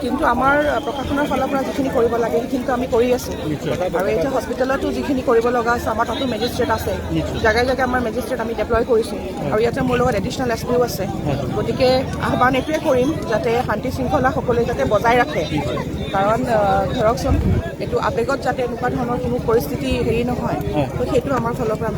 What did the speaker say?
কিন্তু আমাৰ প্ৰশাসনৰ ফালৰ পৰা যিখিনি কৰিব লাগে সেইখিনি আমি কৰি আছোঁ আৰু এতিয়া হস্পিটেলতো যিখিনি কৰিব লগা আছে আমাৰ তাতো মেজিষ্ট্ৰেট আছে জেগাই জেগাই আমাৰ মেজিষ্ট্ৰেট আমি ডেপ্লয় কৰিছোঁ আৰু ইয়াতে মোৰ লগত এডিশ্যনেল এছ পিও আছে গতিকে আহ্বান এইটোৱে কৰিম যাতে শান্তি শৃংখলা সকলোৱে যাতে বজাই ৰাখে কাৰণ ধৰকচোন এইটো আৱেগত যাতে এনেকুৱা ধৰণৰ কোনো পৰিস্থিতি হেৰি নহয় তো সেইটো আমাৰ ফালৰ পৰা